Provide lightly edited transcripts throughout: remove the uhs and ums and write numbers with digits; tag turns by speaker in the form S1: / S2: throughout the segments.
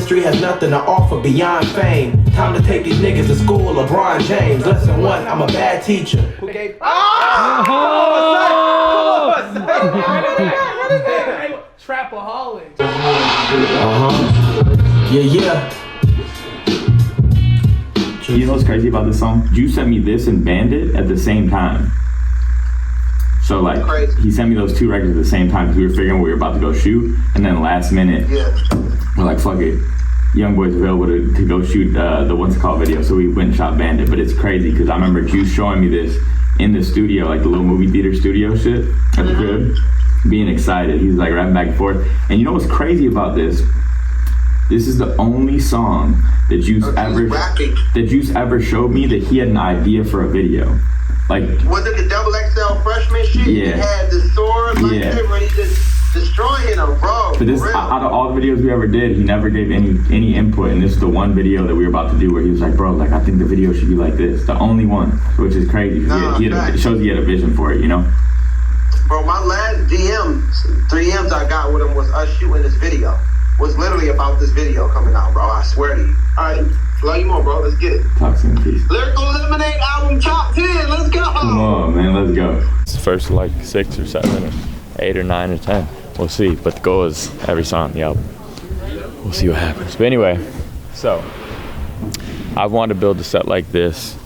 S1: industry has nothing to offer beyond fame. Time to take these niggas to school, LeBron James. Lesson 1, I'm a bad teacher. Who gave... Trapaholics. Yeah.
S2: You know what's crazy about this song? You sent me this and Bandit at the same time. So like, he sent me those 2 records at the same time because we were figuring we were about to go shoot, and then last minute, we're like, fuck it. Young boys available to go shoot the What's It Called video, so we went and shot Bandit. But it's crazy because I remember Juice showing me this in the studio, like the little movie theater studio shit at the crib, being excited. He's like rapping back and forth. And you know what's crazy about this? This is the only song that Juice ever showed me that he had an idea for a video. Like,
S3: was it the XXL freshman shit?
S2: Yeah.
S3: He had the sword like that where he just destroying them, bro.
S2: But this, out of all the videos we ever did, he never gave any input, and this is the one video that we were about to do where he was like, bro, like I think the video should be like this. The only one, which is crazy. It shows he had a vision for it, you know?
S3: Bro, my last 3 DMs I got with him was us shooting this video. Was literally about this video coming out, bro. I swear to you. All right, love you more, bro. Let's get it.
S2: Talk to him, peace.
S3: Lyrical Lemonade album top 10. Let's go.
S2: Come on, man. Let's go.
S4: It's the first like 6 or 7 or 8 or 9 or 10. We'll see. But the goal is every song on the album. We'll see what happens. But anyway, so I've wanted to build a set like this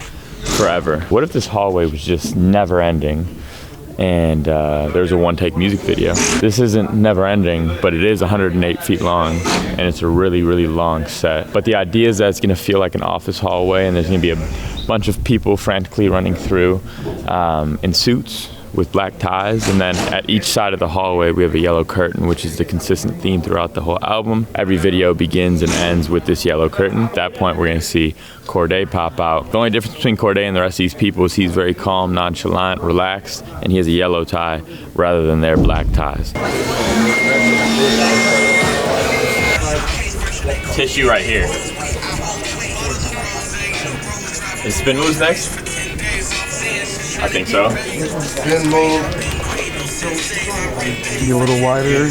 S4: forever. What if this hallway was just never ending? And there's a one-take music video. This isn't never-ending, but it is 108 feet long, and it's a really, really long set. But the idea is that it's gonna feel like an office hallway, and there's gonna be a bunch of people frantically running through in suits with black ties, and then at each side of the hallway we have a yellow curtain, which is the consistent theme throughout the whole album. Every video begins and ends with this yellow curtain. At that point we're gonna see Cordae pop out. The only difference between Cordae and the rest of these people is he's very calm, nonchalant, relaxed, and he has a yellow tie rather than their black ties. Tissue right here. Is Spin Moves next? I think so.
S5: Be a little wider.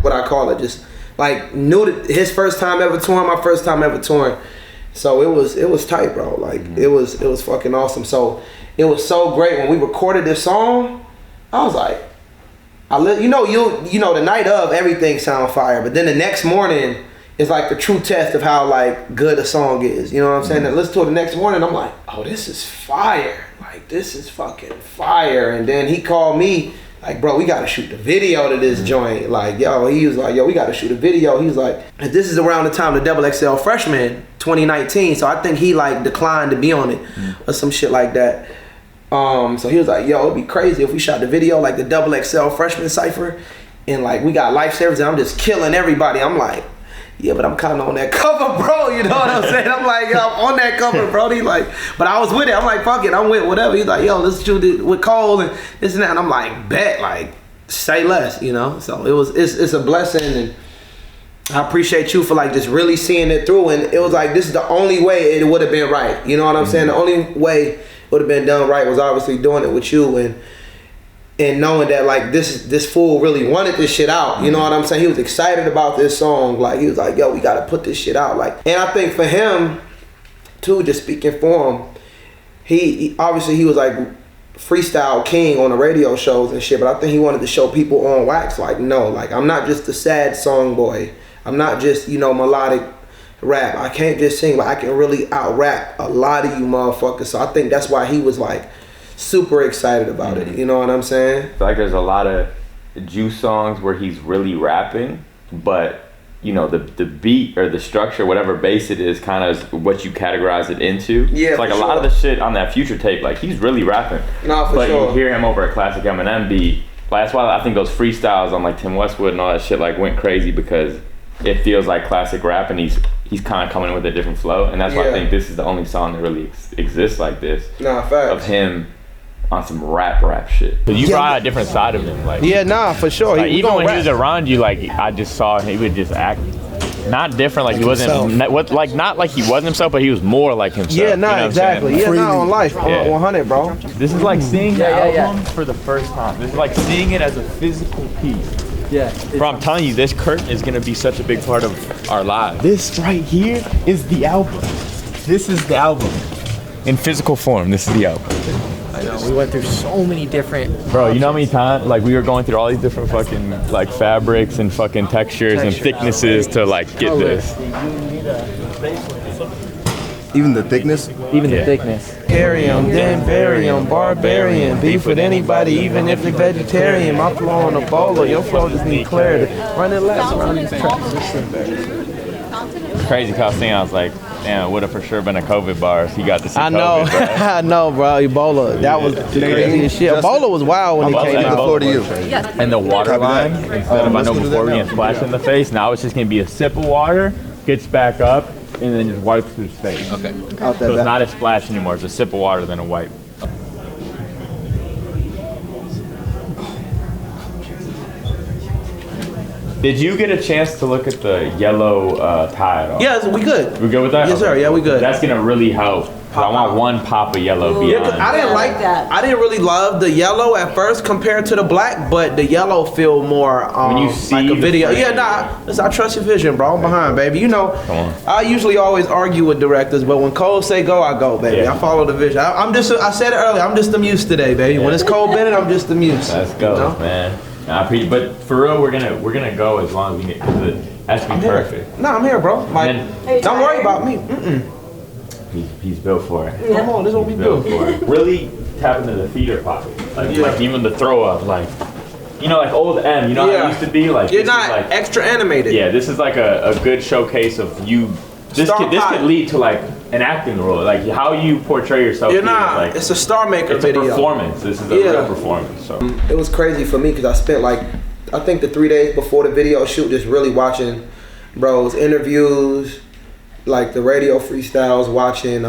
S1: What I call it, just like knew that his first time ever touring, my first time ever touring. So it was tight, bro. Like it was fucking awesome. So it was so great when we recorded this song. I was like, you know the night of everything sound fire, but then the next morning it's like the true test of how like good a song is. You know what I'm saying? And listen to it the next morning, I'm like, oh, this is fire. Like this is fucking fire. And then he called me like, bro, we gotta shoot the video to this joint. Like, yo, he was like, yo, we gotta shoot a video. He was like, and this is around the time the XXL freshman 2019. So I think he like declined to be on it or some shit like that. So he was like, yo, it'd be crazy if we shot the video like the XXL freshman cypher and like we got lifesavers and I'm just killing everybody. I'm like, yeah, but I'm kind of on that cover, bro. You know what I'm saying? I'm like, yo, I'm on that cover, bro. He's like, but I was with it. I'm like, fuck it, I'm with whatever. He's like, yo, let's shoot it with Cole and this and that. And I'm like, bet, like, say less, you know? So it's a blessing, and I appreciate you for like just really seeing it through. And it was like, this is the only way it would have been right. You know what I'm saying? The only way it would have been done right was obviously doing it with you and knowing that like this fool really wanted this shit out. You know what I'm saying? He was excited about this song. Like he was like, yo, we gotta put this shit out. Like, and I think for him too, just speaking for him, he obviously he was like freestyle king on the radio shows and shit, but I think he wanted to show people on wax like, no, like I'm not just a sad song boy. I'm not just, you know, melodic rap. I can't just sing, but I can really out rap a lot of you motherfuckers. So I think that's why he was like super excited about it. You know what I'm saying?
S4: I feel like there's a lot of Juice songs where he's really rapping, but you know the beat or the structure, whatever bass it is, kind of is what you categorize it into. Yeah, it's like a lot of the shit on that Future tape, like he's really rapping.
S1: No, for
S4: but
S1: sure.
S4: You hear him over a classic Eminem beat. Like, that's why I think those freestyles on like Tim Westwood and all that shit like went crazy, because it feels like classic rap, and he's kind of coming in with a different flow, and that's why I think this is the only song that really exists like this.
S1: Nah, facts.
S4: Of him on some rap shit. So you brought a different side of him, like.
S1: Yeah, nah, for sure.
S4: Like, even when he was around you, like I just saw he would just act not different, like he wasn't not like he wasn't himself, but he was more like himself.
S1: Yeah, nah,
S4: you know
S1: exactly. Yeah, nah, on life, 100, bro.
S4: This is like seeing the album for the first time. This is like seeing it as a physical piece. Yeah. Bro, I'm telling you, this curtain is gonna be such a big part of our lives. This right here is the album. This is the album. In physical form, this is the album.
S6: I know, we went through so many different...
S4: Bro, you know how many times, like, we were going through all these different fucking, like, fabrics and fucking textures and thicknesses to, like, get this.
S5: Even the thickness?
S6: Even the thickness.
S1: Carry 'em, then bury 'em, barbarian. Beef with anybody, even if they're vegetarian. My flow on a bowler, your flow just need clarity. Running laps around these tracks.
S4: Crazy cause thing, I was like, damn, it would have for sure been a COVID bar if you got to see
S1: I know,
S4: COVID, bro.
S1: I know, bro. Ebola, that was the craziest shit. Ebola was wild when it came out.
S5: Floor to you.
S4: And the water line, instead of, I know before we get splashed in the face, now it's just gonna be a sip of water, gets back up, and then just wipes his face.
S6: Okay.
S4: So it's not a splash anymore, it's a sip of water, then a wipe. Did you get a chance to look at the yellow tie at all?
S1: Yeah, we good.
S4: We good with that?
S1: Yes, sir. Yeah, we good.
S4: That's gonna really help. I want one pop of yellow
S1: Yeah,
S4: beyond.
S1: 'cause I didn't like that. I didn't really love the yellow at first compared to the black, but the yellow feel more
S4: When you see
S1: like a
S4: the
S1: video.
S4: frame.
S1: Yeah, nah, listen, I trust your vision, bro. I'm behind, baby. You know,
S4: Come on.
S1: I usually always argue with directors, but when Cole say go, I go, baby.
S4: Yeah.
S1: I follow the vision. I said it earlier. I'm just the muse today, baby. When it's Cole Bennett, I'm just the muse.
S4: Let's go,
S1: you know?
S4: man. But for real, we're gonna go as long as we get, because it has to be perfect.
S1: Nah, I'm here, bro. Like,
S4: And
S1: don't worry about me.
S4: he's built for it.
S1: Come on, this is what we
S4: Built
S1: do.
S4: for it. Really tap into the feeder pocket, like even the throw up, like like old M. You know how it used to be, like
S1: You're
S4: this
S1: not
S4: is like,
S1: extra animated.
S4: Yeah, this is like a good showcase of you. This could lead to like an acting role, like how you portray yourself.
S1: You're
S4: here,
S1: not.
S4: like,
S1: It's a Star Maker
S4: it's
S1: video.
S4: a performance. This is a real performance. So
S1: It was crazy for me because I spent like, I think the 3 days before the video shoot just really watching bro's interviews, like the radio freestyles, watching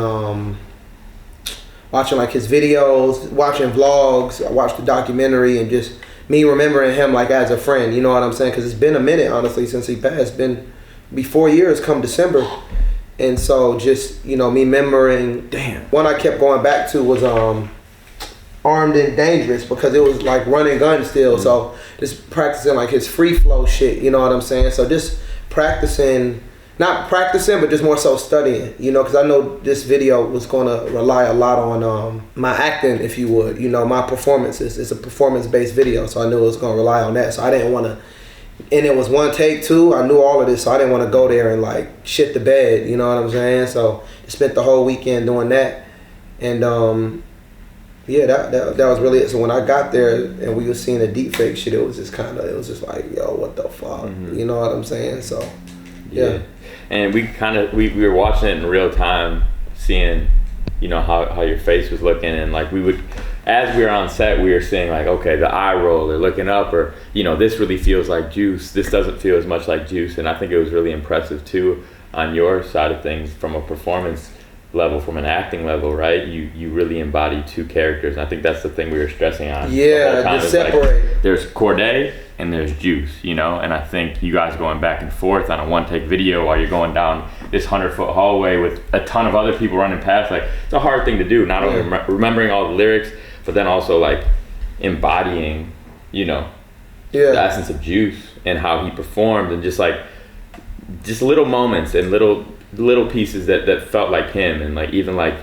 S1: like his videos, watching vlogs. I watched the documentary and just me remembering him like as a friend, you know what I'm saying? Because it's been a minute, honestly, since he passed. It's been be 4 years come December. And so just, me remembering, one I kept going back to was Armed and Dangerous, because it was like running gun still. So just practicing like his free flow shit, you know what I'm saying? So just practicing, not practicing, but just more so studying, because I know this video was going to rely a lot on my acting, if you would, my performances. It's a performance-based video, so I knew it was going to rely on that. So I didn't want to, and it was one take too. I knew all of this, so I didn't want to go there and like shit the bed, you know what I'm saying? So I spent the whole weekend doing that. And yeah, that was really it. So when I got there and we were seeing the deep fake shit, it was just like, yo, what the fuck? You know what I'm saying? So yeah.
S4: And we were watching it in real time, seeing, how your face was looking, and like we would, as we were on set, we were seeing like, okay, the eye roll or looking up, or this really feels like Juice. This doesn't feel as much like Juice, and I think it was really impressive too on your side of things from a performance level, from an acting level, right? You really embody two characters, and I think that's the thing we were stressing on.
S1: Yeah, just separate.
S4: Like, there's Cordae and there's Juice, and I think you guys going back and forth on a one-take video while you're going down this 100-foot hallway with a ton of other people running past, like it's a hard thing to do, not only remembering all the lyrics, but then also like embodying, the essence of Juice and how he performed, and just little moments and little pieces that felt like him, and like even like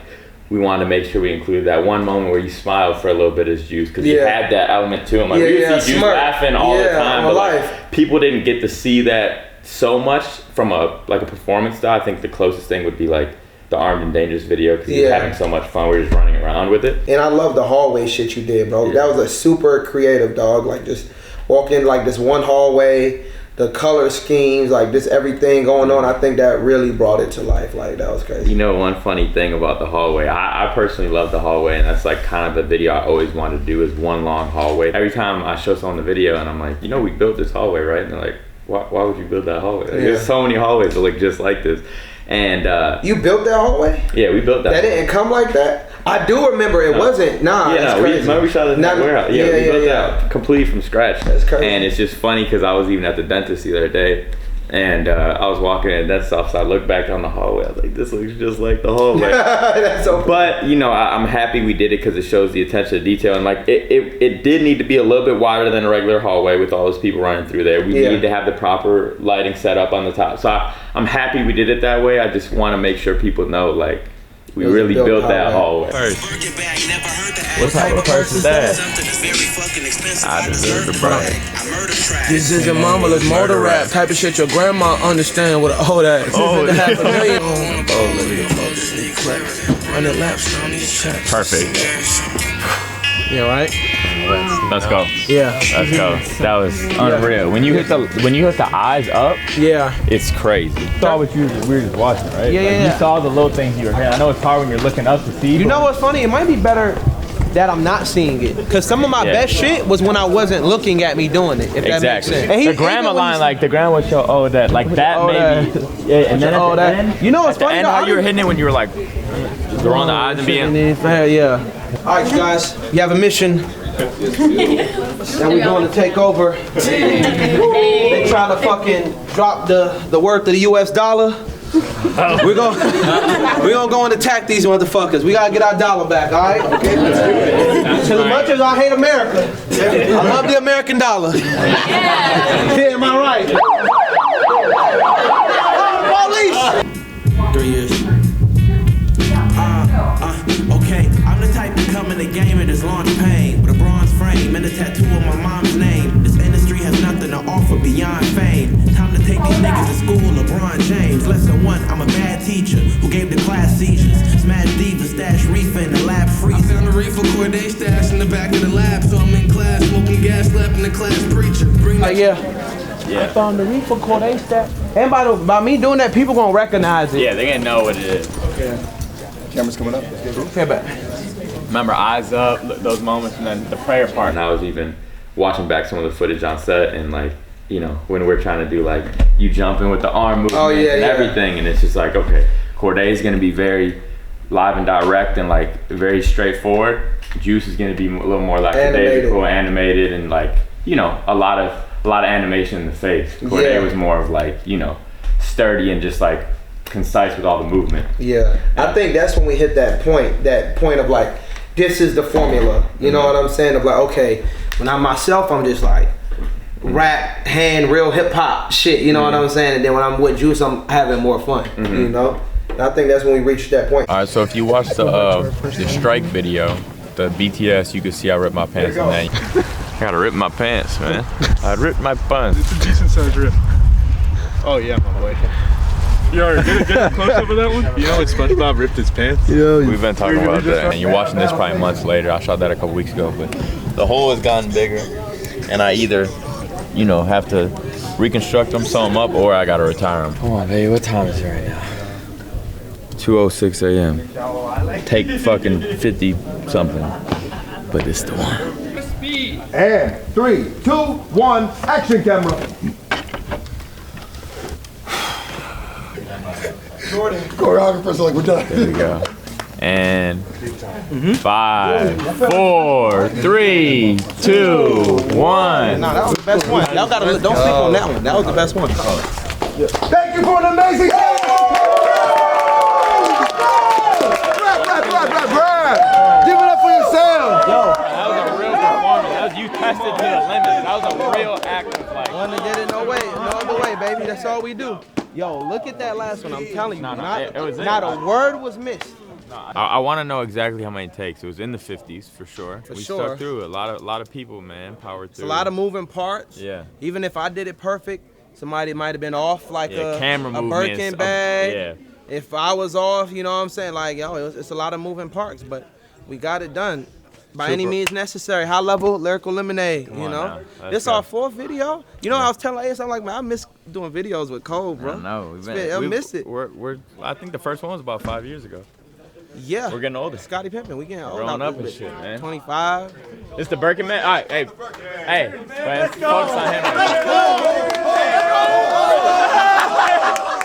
S4: we wanted to make sure we included that one moment where he smiled for a little bit as Juice, because he had that element to him. Like we would see Juice laughing all the time, but like people didn't get to see that so much from a performance style. I think the closest thing would be like the Armed and Dangerous video, because he was having so much fun. We were just running around with it. And
S1: I love the hallway shit you did, bro. That was a super creative, dog. Like just walking like this one hallway, the color schemes, like just everything going on. I think that really brought it to life. Like that was crazy.
S4: One funny thing about the hallway, I personally love the hallway, and that's like kind of the video I always wanted to do, is one long hallway. Every time I show someone the video and I'm like, we built this hallway, right? And they're like, why would you build that hallway? Like, there's so many hallways that look just like this. And
S1: you built that hallway?
S4: Yeah, we built that.
S1: That didn't come like that? I do remember it wasn't. Nah, that's crazy.
S4: We shot it in that warehouse. We built that completely from scratch.
S1: That's crazy.
S4: And it's just funny because I was even at the dentist the other day, And I was walking in that stuff, so I looked back on the hallway. I was like, this looks just like the hallway.
S1: That's so funny.
S4: But, you know, I'm happy we did it because it shows the attention to detail. And, like, it did need to be a little bit wider than a regular hallway with all those people running through there. We need to have the proper lighting set up on the top. So I'm happy we did it that way. I just want to make sure people know, like, we really built that hallway.
S7: What type of purse is that?
S4: I deserve the brag.
S1: This is your mama's motor rap type of shit your grandma understand with all that.
S7: Oh,
S4: Perfect.
S1: Yeah, right?
S4: Let's go.
S1: Yeah.
S4: Let's go. That was unreal. When you hit the eyes up,
S1: yeah,
S4: it's crazy.
S7: You saw what we were just watching, right?
S1: Yeah,
S7: like,
S1: yeah.
S7: You saw the little things you were hitting. I know it's hard when you're looking up to see.
S1: You know what's funny? It might be better that I'm not seeing it, because some of my best shit was when I wasn't looking at me doing it, if that makes sense.
S4: And the grandma line, like the grandma would show, that, like that maybe. Yeah, and then at the end,
S1: you know what's funny?
S4: And how you were hitting it when you were like, throwing the eyes and being.
S1: Yeah. All right, guys, you have a mission. Now we're going to take over. They try to fucking drop the worth of the US dollar. We're gonna go and attack these motherfuckers. We gotta get our dollar back, all right? Okay. As much as I hate America, I love the American dollar. Yeah, am I right? Police.
S8: 3 years. Okay, I'm the type to come in the game and just launch pain with a bronze frame and a tattoo of my mom's name. This industry has nothing to offer beyond fame. Time to take these niggas to school, LeBron James. Lesson 1, I'm a bad teacher who gave the class seizures. Smash divas, stash reefer in the lab freezer. I found the reefer Cordae stash in the back of the lab, so I'm in class smoking gas, slapping the class preacher.
S1: I found the reefer Cordae stash. And by me doing that, people gonna recognize it.
S4: Yeah, they gonna know what it is.
S1: Okay.
S5: Camera's coming up.
S1: Okay, back.
S4: Remember, eyes up, those moments, and then the prayer part. And I was even watching back some of the footage on set, and like, you know, when we're trying to do like you jumping with the arm movement and everything, and it's just like, okay, Cordae is gonna be very live and direct and like very straightforward. Juice is gonna be a little more like lackadaisical, animated, and like, you know, a lot of animation in the face. Cordae was more of like, you know, sturdy and just like concise with all the movement.
S1: Yeah, I think that's when we hit that point of like, this is the formula. You know what I'm saying? Of like, okay, when I'm myself, I'm just like rap, hand, real hip hop shit. You know what I'm saying? And then when I'm with Juice, I'm having more fun. You know? And I think that's when we reached that point.
S4: All right, so if you watch the strike video, the BTS, you can see I ripped my pants in that. I gotta rip my pants, man. I ripped my pants.
S9: It's a decent sized rip. Oh yeah, my boy. Yo, get a close up of that one. You know when SpongeBob ripped his pants?
S4: Yeah, we've been talking about that. And you're watching this probably months later. I shot that a couple weeks ago, but the hole has gotten bigger, and I either, you know, have to reconstruct them, sew them up, or I gotta retire them.
S6: Come on, baby. What time is it right now?
S4: 2:06 a.m. Take fucking 50 something, but it's the one.
S5: And 3, 2, 1, action camera. Choreographers are like, we're done.
S4: There we go. And 5, 4, 3, 2, 1.
S1: No, that was the best one. Y'all gotta don't sleep on that one. That was the best one.
S5: Thank you for an amazing. Give it up for yourself.
S4: Yo, that was a real performance. That was you tested to the limit. That was a real act of like.
S1: Wanna get it? No way, no other way, baby. That's all we do. Yo, look at that last one. I'm telling you, not a word was missed.
S4: I want to know exactly how many takes. It was in the 50s for sure. We
S1: sure.
S4: stuck through it. A lot of people, man, powered through.
S1: It's a lot of moving parts.
S4: Yeah.
S1: Even if I did it perfect, somebody might have been off like a Birkin
S4: bag.
S1: Yeah. If I was off, you know what I'm saying? Like, yo, it's a lot of moving parts, but we got it done. By any means necessary. High level, Lyrical Lemonade, you know? This our 4th video. You know, I was telling Ace, I'm like, man, I miss doing videos with Cole, bro.
S4: I know.
S1: I missed it.
S4: I think the first one was about 5 years ago.
S1: Yeah.
S4: We're getting older.
S1: Scottie Pippen, we getting older.
S4: Growing up and shit, man.
S1: 25.
S4: It's the Birkin man. All right, hey, man, focus on him.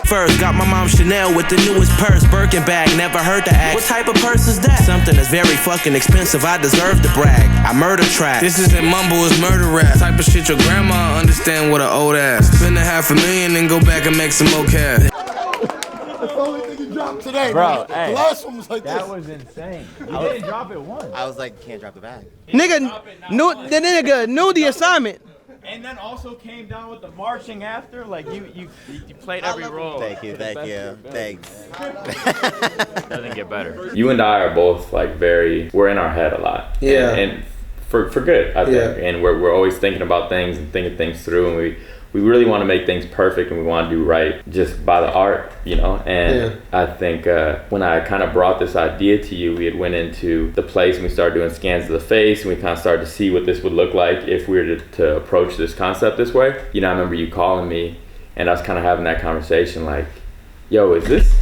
S8: First, got my mom Chanel with the newest purse, Birkin bag, never heard the act. What type of purse is that? Something that's very fucking expensive, I deserve to brag. I murder track. This isn't mumble, it's murder rap. Type of shit your grandma understand with an old ass. Spend $500,000 and go back and make some more cash.
S5: That's the only thing you dropped today,
S7: Bro,
S5: man.
S7: hey,
S5: the last one was like
S7: that
S5: this.
S7: was insane. You didn't drop it once.
S10: I was like, can't drop the bag.
S11: Nigga knew the assignment.
S7: And then also came down with the marching after. Like you played every role.
S10: Thank you. Thanks.
S4: Doesn't get better. You and I are both like we're in our head a lot.
S1: Yeah.
S4: And for good, I think. And we're always thinking about things and thinking things through, and we really want to make things perfect, and we want to do right just by the art, you know. And I think when I kind of brought this idea to you, we had went into the place and we started doing scans of the face, and we kind of started to see what this would look like if we were to approach this concept this way. You know, I remember you calling me, and I was kind of having that conversation like, yo, is this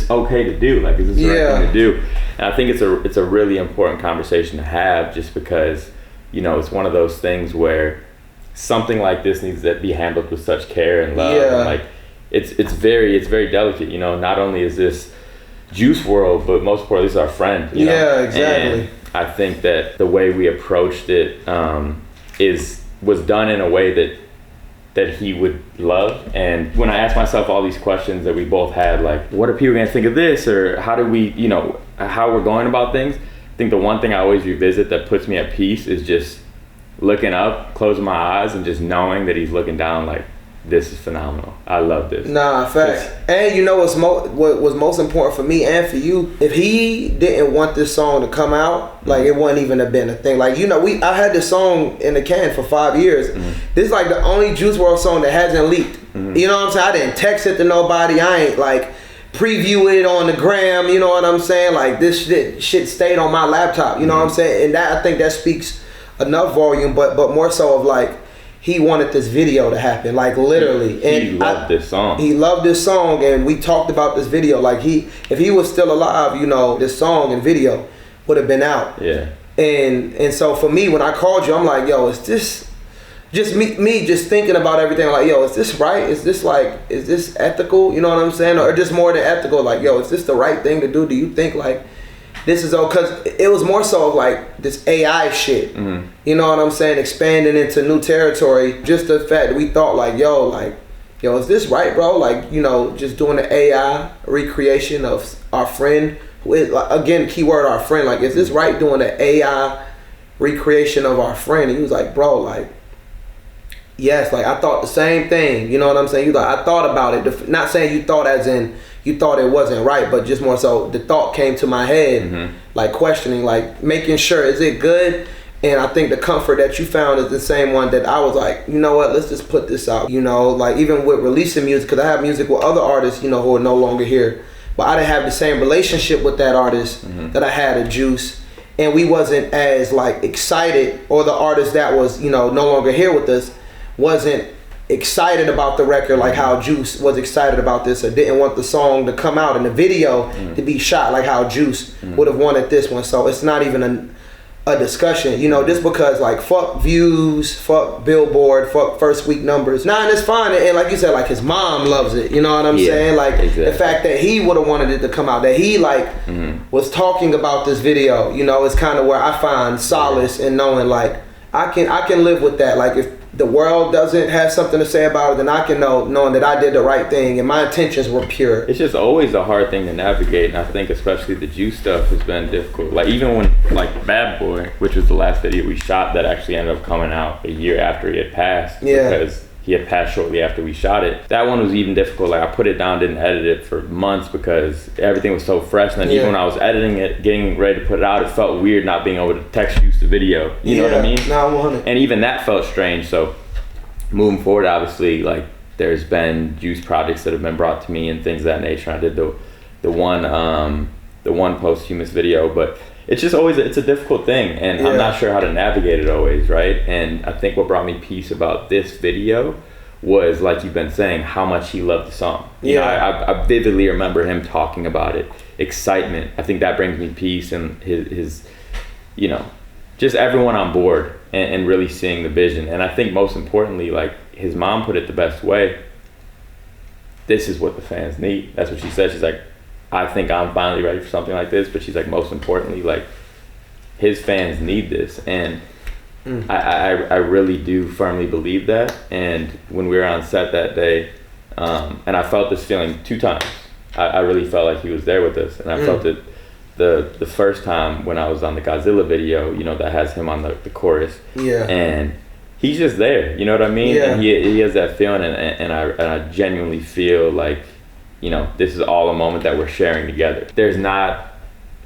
S4: okay to do? Like, is this the right thing to do? And I think it's a really important conversation to have, just because, you know, it's one of those things where something like this needs to be handled with such care and love. And like it's very delicate, you know. Not only is this Juice WRLD, but most importantly, it's our friend, you know?
S1: Exactly.
S4: And I think that the way we approached it was done in a way that he would love. And when I asked myself all these questions that we both had, like, what are people gonna think of this, or how do we, you know, how we're going about things, I think the one thing I always revisit that puts me at peace is just looking up, closing my eyes, and just knowing that he's looking down like, this is phenomenal. I love this.
S1: Nah, facts. And you know what was most important for me and for you? If he didn't want this song to come out, like, it wouldn't even have been a thing. Like, you know, I had this song in the can for 5 years. This is like the only Juice WRLD song that hasn't leaked. You know what I'm saying? I didn't text it to nobody. I ain't like preview it on the gram. You know what I'm saying? Like, this shit stayed on my laptop. You know what I'm saying? And that, I think that speaks enough volume, but more so of like, he wanted this video to happen, like, literally. And
S4: he loved this song.
S1: He loved this song, and we talked about this video. Like, if he was still alive, you know, this song and video would have been out.
S4: Yeah.
S1: And so for me, when I called you, I'm like, yo, is this just me just thinking about everything, like, yo, is this right? Is this ethical? You know what I'm saying? Or just more than ethical, like, yo, is this the right thing to do? Do you think like this is all? Because it was more so of like this AI shit. You know what I'm saying? Expanding into new territory. Just the fact that we thought like, yo, is this right, bro? Like, you know, just doing the AI recreation of our friend. With, again, keyword our friend. Like, is this right doing the AI recreation of our friend? And he was like, bro, like, yes, like, I thought the same thing. You know what I'm saying? You like, I thought about it. Not saying you thought as in you thought it wasn't right, but just more so the thought came to my head, like questioning, like making sure, is it good? And I think the comfort that you found is the same one that I was like, you know what, let's just put this out. You know, like even with releasing music, because I have music with other artists, you know, who are no longer here, but I didn't have the same relationship with that artist that I had at Juice. And we wasn't as like excited, or the artist that was, you know, no longer here with us wasn't excited about the record like how Juice was excited about this, or didn't want the song to come out and the video to be shot like how Juice would have wanted this one. So it's not even a discussion, you know, just because like fuck views, fuck Billboard, fuck first week numbers. Nah, and it's fine. And like you said, like his mom loves it, you know what I'm saying? Like the fact that he would have wanted it to come out, that he like was talking about this video, you know, is kind of where I find solace in knowing like I can live with that. Like if the world doesn't have something to say about it, then I can knowing that I did the right thing and my intentions were pure.
S4: It's just always a hard thing to navigate, and I think especially the Juice stuff has been difficult. Like even when like Bad Boy, which was the last video we shot that actually ended up coming out a year after he had passed, because he had passed shortly after we shot it. That one was even difficult. Like I put it down, didn't edit it for months because everything was so fresh. And then even when I was editing it, getting ready to put it out, it felt weird not being able to text Juice the video. You know what I mean?
S1: No, I want it.
S4: And even that felt strange. So moving forward, obviously, like there's been Juice projects that have been brought to me and things of that nature. I did the one posthumous video, but it's just always, it's a difficult thing, and I'm not sure how to navigate it always, right? And I think what brought me peace about this video was, like you've been saying, how much he loved the song. You know, I vividly remember him talking about it, excitement. I think that brings me peace, and his you know, just everyone on board and really seeing the vision. And I think most importantly, like his mom put it the best way, this is what the fans need. That's what she said. She's like, I think I'm finally ready for something like this, but she's like, most importantly, like, his fans need this. And I really do firmly believe that. And when we were on set that day, and I felt this feeling 2 times. I really felt like he was there with us, and I felt it the first time when I was on the Godzilla video, you know, that has him on the chorus.
S1: Yeah.
S4: And he's just there, you know what I mean?
S1: Yeah.
S4: And he has that feeling, and I genuinely feel like, you know, this is all a moment that we're sharing together. There's not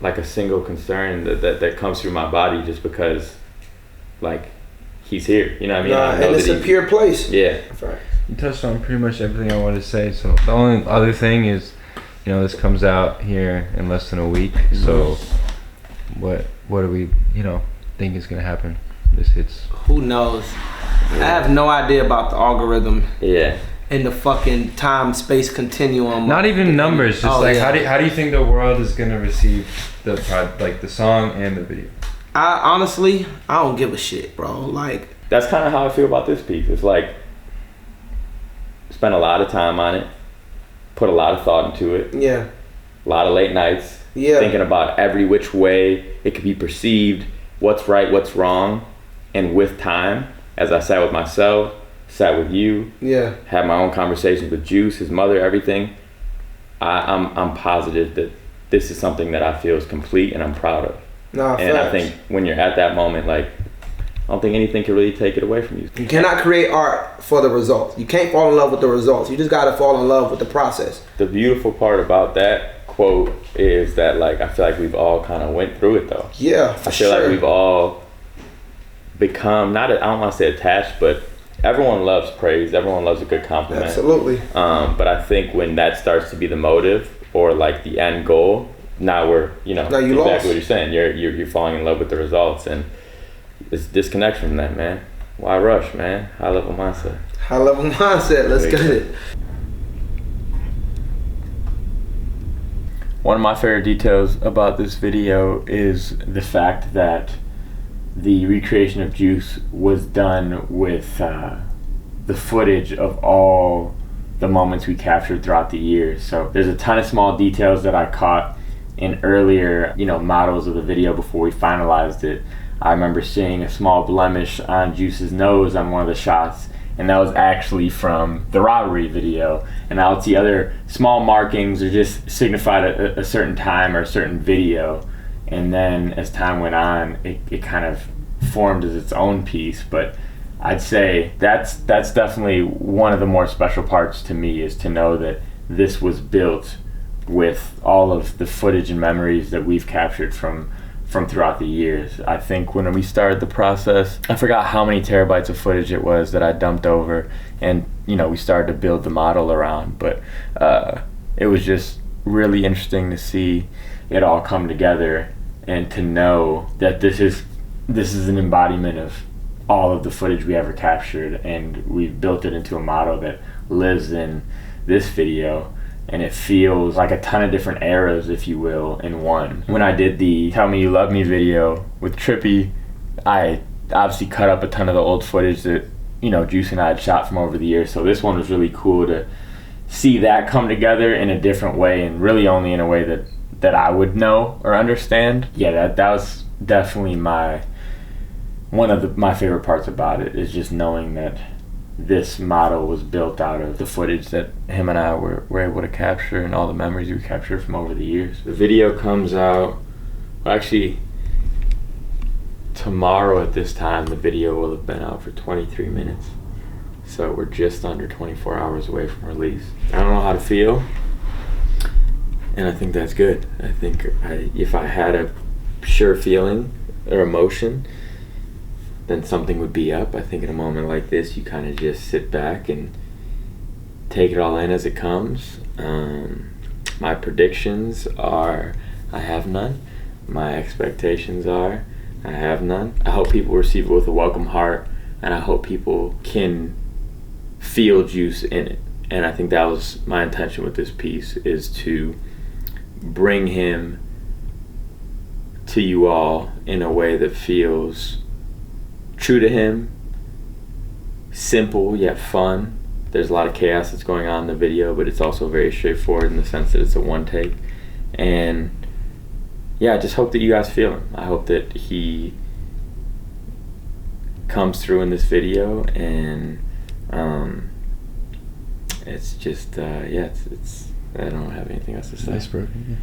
S4: like a single concern that comes through my body just because, like, he's here, you know what I mean?
S1: Nah,
S4: I know
S1: and it's a pure place.
S4: Yeah.
S1: Right.
S12: You touched on pretty much everything I wanted to say. So the only other thing is, you know, this comes out here in less than a week. So what do we, you know, think is gonna happen? This hits.
S1: Who knows? I have no idea about the algorithm.
S4: Yeah.
S1: And the fucking time-space continuum.
S12: Not even numbers. Just how do you think the world is gonna receive the song and the video?
S1: Honestly, I don't give a shit, bro. Like,
S4: that's kind of how I feel about this piece. It's like, spent a lot of time on it, put a lot of thought into it.
S1: Yeah.
S4: A lot of late nights.
S1: Yeah.
S4: Thinking about every which way it could be perceived, what's right, what's wrong. And with time, as I sat with myself, sat with you, had my own conversations with Juice, his mother, everything, I'm positive that this is something that I feel is complete and I'm proud of.
S1: Nah,
S4: and
S1: facts.
S4: I think when you're at that moment, like, I don't think anything can really take it away from you.
S1: You cannot create art for the results. You can't fall in love with the results. You just gotta fall in love with the process.
S4: The beautiful part about that quote is that, like, I feel like we've all kind of went through it though.
S1: Yeah, for
S4: I feel
S1: sure.
S4: like we've all become, I don't want to say attached, but everyone loves praise. Everyone loves a good compliment.
S1: Absolutely.
S4: But I think when that starts to be the motive or like the end goal, now we're, you know, exactly
S1: lost.
S4: what you're saying. You're falling in love with the results, and it's disconnect from that, man. Why rush, man? High level mindset.
S1: High level mindset. Let's get it.
S4: One of my favorite details about this video is the fact that the recreation of Juice was done with the footage of all the moments we captured throughout the years. So there's a ton of small details that I caught in earlier, you know, models of the video before we finalized it. I remember seeing a small blemish on Juice's nose on one of the shots, and that was actually from the robbery video. And I would see other small markings or just signified a certain time or a certain video. And then as time went on, it kind of formed as its own piece. But I'd say that's definitely one of the more special parts to me, is to know that this was built with all of the footage and memories that we've captured from throughout the years. I think when we started the process, I forgot how many terabytes of footage it was that I dumped over, and, you know, we started to build the model around. But it was just really interesting to see it all come together, and to know that this is an embodiment of all of the footage we ever captured, and we've built it into a model that lives in this video. And it feels like a ton of different eras, if you will, in one. When I did the Tell Me You Love Me video with Trippy, I obviously cut up a ton of the old footage that, you know, Juice and I had shot from over the years. So this one was really cool to see that come together in a different way, and really only in a way that I would know or understand. Yeah, that was definitely one of my favorite parts about it, is just knowing that this model was built out of the footage that him and I were able to capture, and all the memories we captured from over the years. The video comes out, well, actually tomorrow at this time the video will have been out for 23 minutes. So we're just under 24 hours away from release. I don't know how to feel, and I think that's good. I think if I had a sure feeling or emotion, then something would be up. I think in a moment like this, you kind of just sit back and take it all in as it comes. My predictions are I have none. My expectations are I have none. I hope people receive it with a welcome heart, and I hope people can feel Juice in it. And I think that was my intention with this piece, is to bring him to you all in a way that feels true to him, simple yet fun, there's a lot of chaos that's going on in the video, but it's also very straightforward in the sense that it's a one take. And yeah, I just hope that you guys feel him. I hope that he comes through in this video, and it's just it's I don't have anything else to say.
S13: Nice, broken.